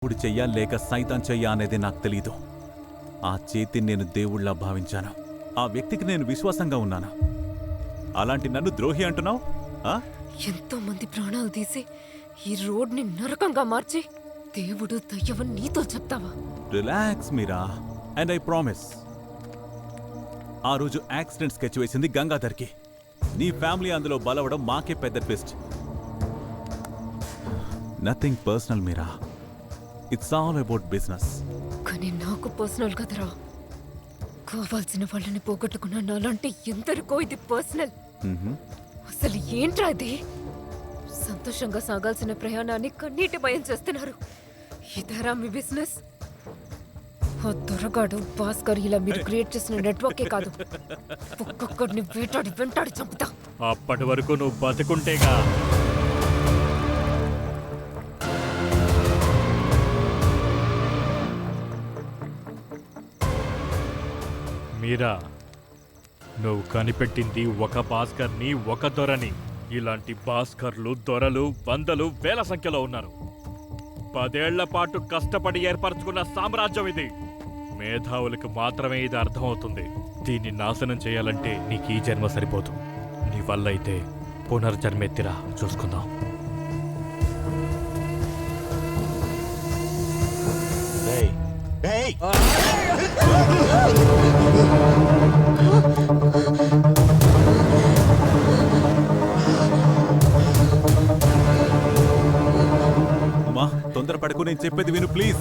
ఇప్పుడు చెయ్యా లేక సైతాన్ చెయ్యా అనేది నాకు తెలీదు. ఆ చేతిని నేను దేవుళ్లా భావించాను. ఆ వ్యక్తికి నేను విశ్వాసంగా ఉన్నాను. అలాంటి నన్ను ద్రోహి అంటున్నావు? ఎంతో మంది ప్రాణాలు తీసి ఈ రోడ్ని నరకంగా మార్చి దేవుడు దయ్యవని నీతో చెప్తావా? Relax Meera, and I promise ఆ రోజు యాక్సిడెంట్ స్కెచ్ వేసింది గంగాధర్కి. నీ ఫ్యామిలీ అందులో బలవడం మాకే పెద్ద twist. Nothing personal Meera, it's all about business. కానీ నాకు పర్సనల్ కదరా. కావాల్సిన వాళ్ళని పోగొట్టుకున్న నాలాంటి ఎందరికో ఇది పర్సనల్. అసలు ఏంట్రా ఇది? సంతోషంగా సాగాల్సిన ప్రయాణాన్ని కన్నీటి భయం చేస్తున్నారు. ఇదరా మీ బిజినెస్? ఆ దొరగాడు భాస్కర్ ఇలా మీరు క్రియేట్ చేసిన నెట్వర్కే కాదు, ఒక్కొక్కడిని వేటాడి వెంటాడి చంపుతా. అప్పటి వరకు నువ్వు బతుకుంటేగా. మీరా, నువ్వు కనిపెట్టింది ఒక భాస్కర్ని, ఒక దొరని. ఇలాంటి భాస్కర్లు, దొరలు వందలు వేల సంఖ్యలో ఉన్నారు. 10 ఏళ్ల పాటు కష్టపడి ఏర్పరచుకున్న సామ్రాజ్యం ఇది. మేధావులకు మాత్రమే ఇది అర్థమవుతుంది. దీన్ని నాశనం చేయాలంటే నీకు ఈ జన్మ సరిపోదు. నీ వల్ల అయితే పునర్జన్మెత్తిరా, చూసుకుందాం. ఉమా, తొందరపడకు, నేను చెప్పేది విను ప్లీజ్.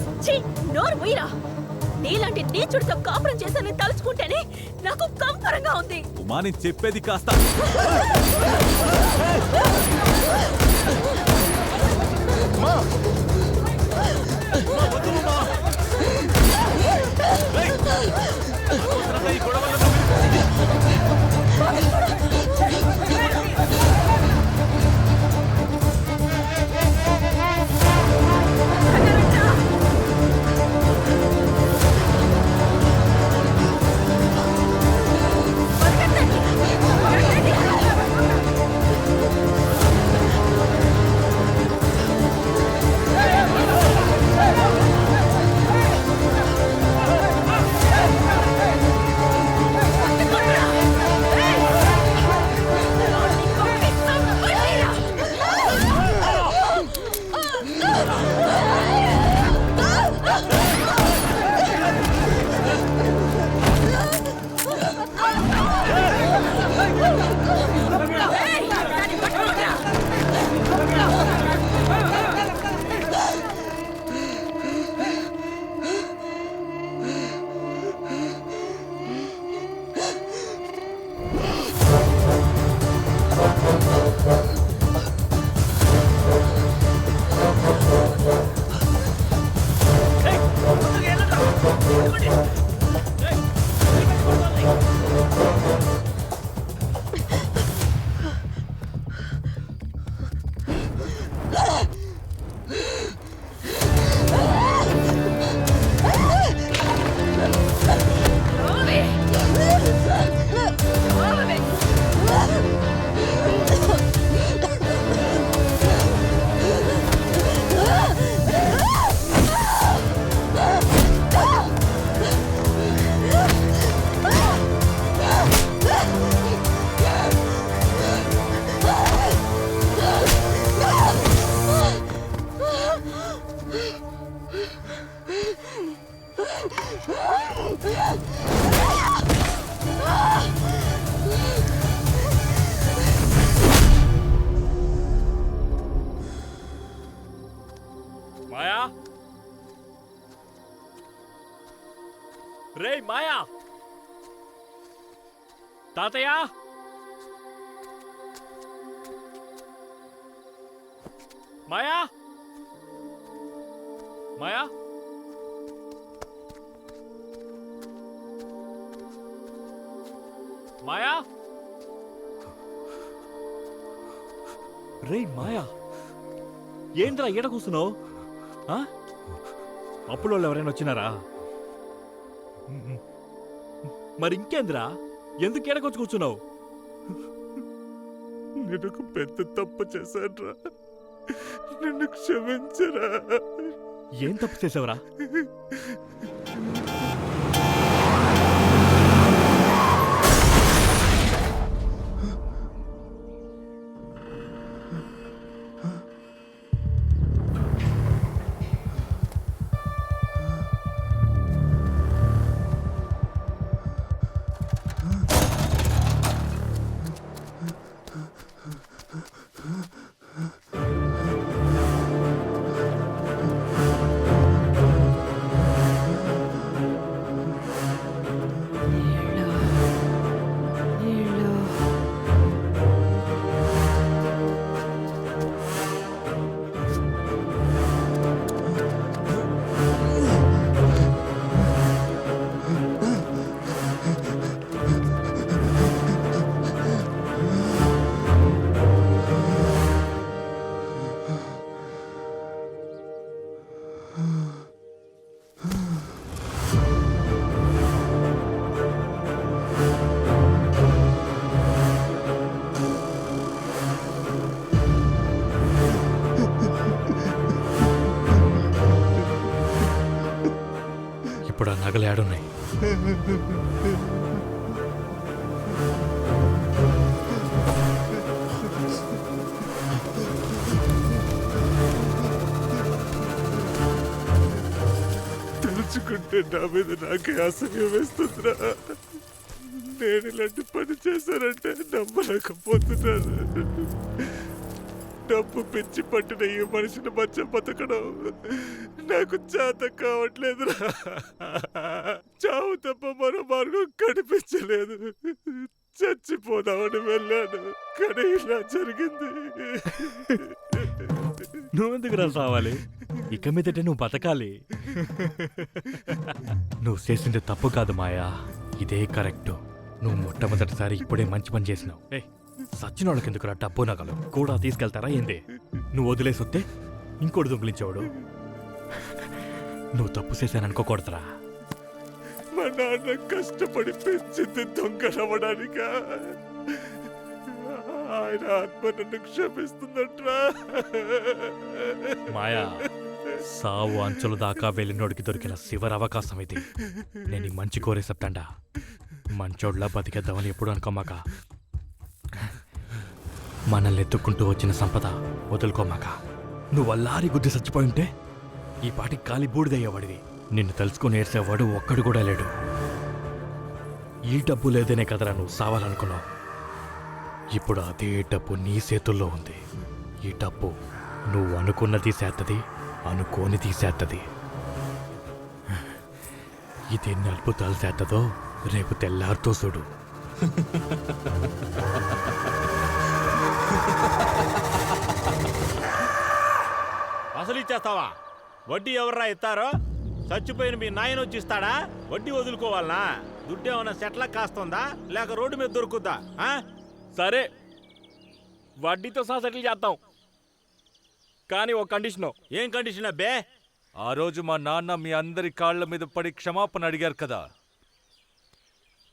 నీలాంటి నీచుడితో కాపురం చేశానని తలుచుకుంటేనే నాకు కంపరంగా ఉంది. ఉమా, నేను చెప్పేది కాస్త. మాయా, రే మాయా, తాతయ్య, మాయా, మాయా, మాయా, రే మాయా, ఏంట్రా ఈడ కూర్చున్నావు? అప్పుడు వాళ్ళు ఎవరైనా వచ్చినారా? మరి ఇంకేంద్రా, ఎందుకు ఎడకొచ్చి కూర్చున్నావు? నేను ఒక పెద్ద తప్పు చేశానురా, నిన్ను క్షమించరా. ఏం తప్పు చేసావురా? ఇప్పుడు ఆ నగలు ఏడున్నాయి? తలుచుకుంటే నా మీద నాకే అసహ్యం వేస్తుందిరా. నేను ఇలాంటి పని చేశానంటే నమ్మలేకపోతున్నాను. డబ్బు పిచ్చి పట్టిన ఈ మనిషిని మధ్య బతకడం నాకు చేత కావట్లేదురా. చావు తప్ప మరో మార్గం కనిపించలేదు. చచ్చిపోదామని వెళ్ళాను, కానీ ఇలా జరిగింది. నువ్వెందుకు రా సావాలి? ఇక మీదటే నువ్వు బతకాలి. నువ్వు చేసింది తప్పు కాదు మాయా, ఇదే కరెక్ట్. నువ్వు మొట్టమొదటిసారి ఇప్పుడే మంచి పని చేసినావు. సచ్చినోళ్ళకి ఎందుకురా డబ్బు నగలు కూడా తీసుకెళ్తారా ఏంది? నువ్వు వదిలేసి వస్తే ఇంకోటి దొంగిలించేవాడు. నువ్వు తప్పు చేశాననుకోకూడదురా. మా నాన్న కష్టపడి పెంచింది దొంగలవ్వడానికా? ఆయన ఆత్మ నన్ను క్షమిస్తుందంట్రా. మాయా, సావు అంచుల దాకా వెళ్ళినోడికి దొరికిన చివరి అవకాశం ఇది. నేను ఈ మంచి కోరే చెప్తాండా, మంచోడ్లా బతికేద్దామని ఎప్పుడు అనుకోమాక. మనల్ని ఎత్తుక్కుంటూ వచ్చిన సంపద వదులుకోమాక. నువ్వు అల్లారి గుద్ది చచ్చిపోయి ఉంటే ఈ పాటి కాలి బూడిదయ్యేవాడివి. నిన్ను తెలుసుకొని ఏడ్చేవాడు ఒక్కడు కూడా లేడు. ఈ డబ్బు లేదనే కదరా నువ్వు సావాలనుకున్నావు. ఇప్పుడు అదే డబ్బు నీ చేతుల్లో ఉంది. ఈ డబ్బు నువ్వు అనుకున్నది చేత్తది, అనుకోని తీసేత్తది. ఇది ఎన్ని అద్భుతాలు చేత్తదో రేపు తెల్లారితో చూడు. అసలు ఇచ్చేస్తావా? వడ్డీ ఎవర్రా ఇస్తారో? చచ్చిపోయిన మీ నాయన వచ్చి ఇస్తాడా? వడ్డీ వదులుకోవాలనా? దుడ్డేమన్నా సెట్ల కాస్తుందా లేక రోడ్డు మీద దొరుకుద్దా? సరే, వడ్డీతో సహా సెటిల్ చేద్దాం, కానీ ఒక కండిషను. ఏం కండిషన్ అబ్బే? ఆ రోజు మా నాన్న మీ అందరి కాళ్ల మీద పడి క్షమాపణ అడిగారు కదా,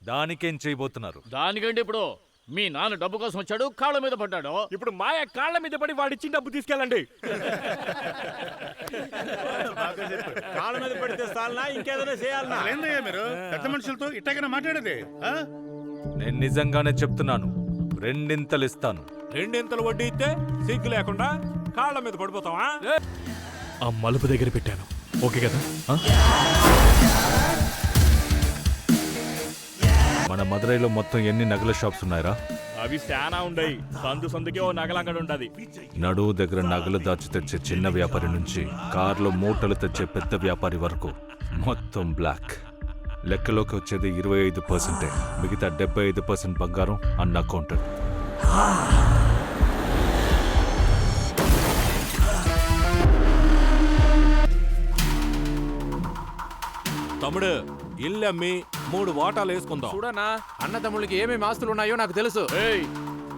దానికేం చేయబోతున్నారు? దానికంటే ఇప్పుడు మీ నాన్న డబ్బు కోసం వచ్చాడు, కాళ్ళ మీద పడ్డాడు. ఇప్పుడు మాయ కాళ్ళ మీద పడి వాడిచ్చిన డబ్బు తీసుకెళ్ళండి. కాళ్ళ మీద పడితే చాలనా ఇంకేదైనా చేయాలనా? ఏందయ్యా మీరు పెద్ద మనుషులతో ఇట్టగైనా మాట్లాడేది? నేను నిజంగానే చెప్తున్నాను, రెండింతలు ఇస్తాను. రెండింతలు వడ్డీ ఇస్తే సిగ్గు లేకుండా కాళ్ళ మీద పడిపోతావా? ఆ మలుపు దగ్గర పెట్టాను, ఓకే కదా? మన మదురైలో మొత్తం ఎన్ని నగల షాప్స్ ఉన్నాయరా? అవి శానా ఉండయి. సందు సందుకే ఓ నగలంగడి ఉంటది. నడువు దగ్గర నగలు దాచి తెచ్చే చిన్న వ్యాపారి నుంచి కార్లో మూటలు తెచ్చే పెద్ద వ్యాపారి వరకు మొత్తం బ్లాక్. లెక్కలోకి వచ్చేది 25%. మిగతా 75% బంగారం అన్న అకౌంటెడ్. తమ్ముడు, ఇల్లు అమ్మి 3 వాటాలు వేసుకుందాం. చూడనా, అన్నదమ్ములకి ఏమేమి ఆస్తులు ఉన్నాయో నాకు తెలుసు. ఏయ్,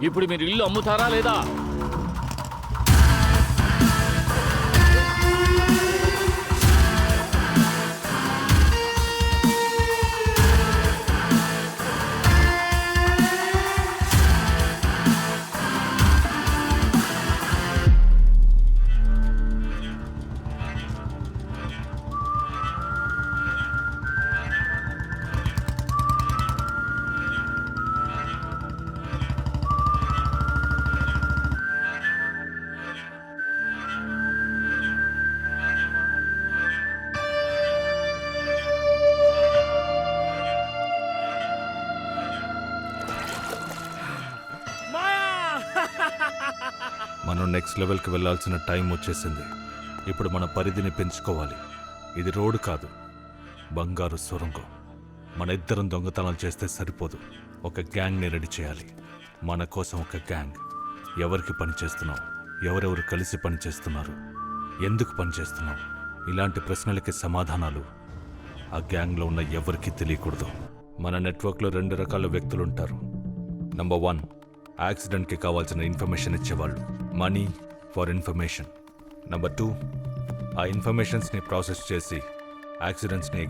ఇప్పుడు మీరు ఇల్లు అమ్ముతారా లేదా? నెక్స్ట్ లెవెల్కి వెళ్ళాల్సిన టైం వచ్చేసింది. ఇప్పుడు మన పరిధిని పెంచుకోవాలి. ఇది రోడ్డు కాదు, బంగారు సొరంగం. మన ఇద్దరం దొంగతనాలు చేస్తే సరిపోదు, ఒక గ్యాంగ్ని రెడీ చేయాలి. మన కోసం ఒక గ్యాంగ్. ఎవరికి పని చేస్తున్నాం, ఎవరెవరు కలిసి పని చేస్తున్నారు, ఎందుకు పని చేస్తున్నాం, ఇలాంటి ప్రశ్నలకి సమాధానాలు ఆ గ్యాంగ్లో ఉన్న ఎవరికీ తెలియకూడదు. మన నెట్వర్క్లో 2 రకాల వ్యక్తులుంటారు. నంబర్ 1, యాక్సిడెంట్కి కావాల్సిన ఇన్ఫర్మేషన్ ఇచ్చేవాళ్ళు, మనీ ఫర్ ఇన్ఫర్మేషన్. నంబర్ 2, ఆ ఇన్ఫర్మేషన్స్ని ప్రాసెస్ చేసి యాక్సిడెంట్స్ని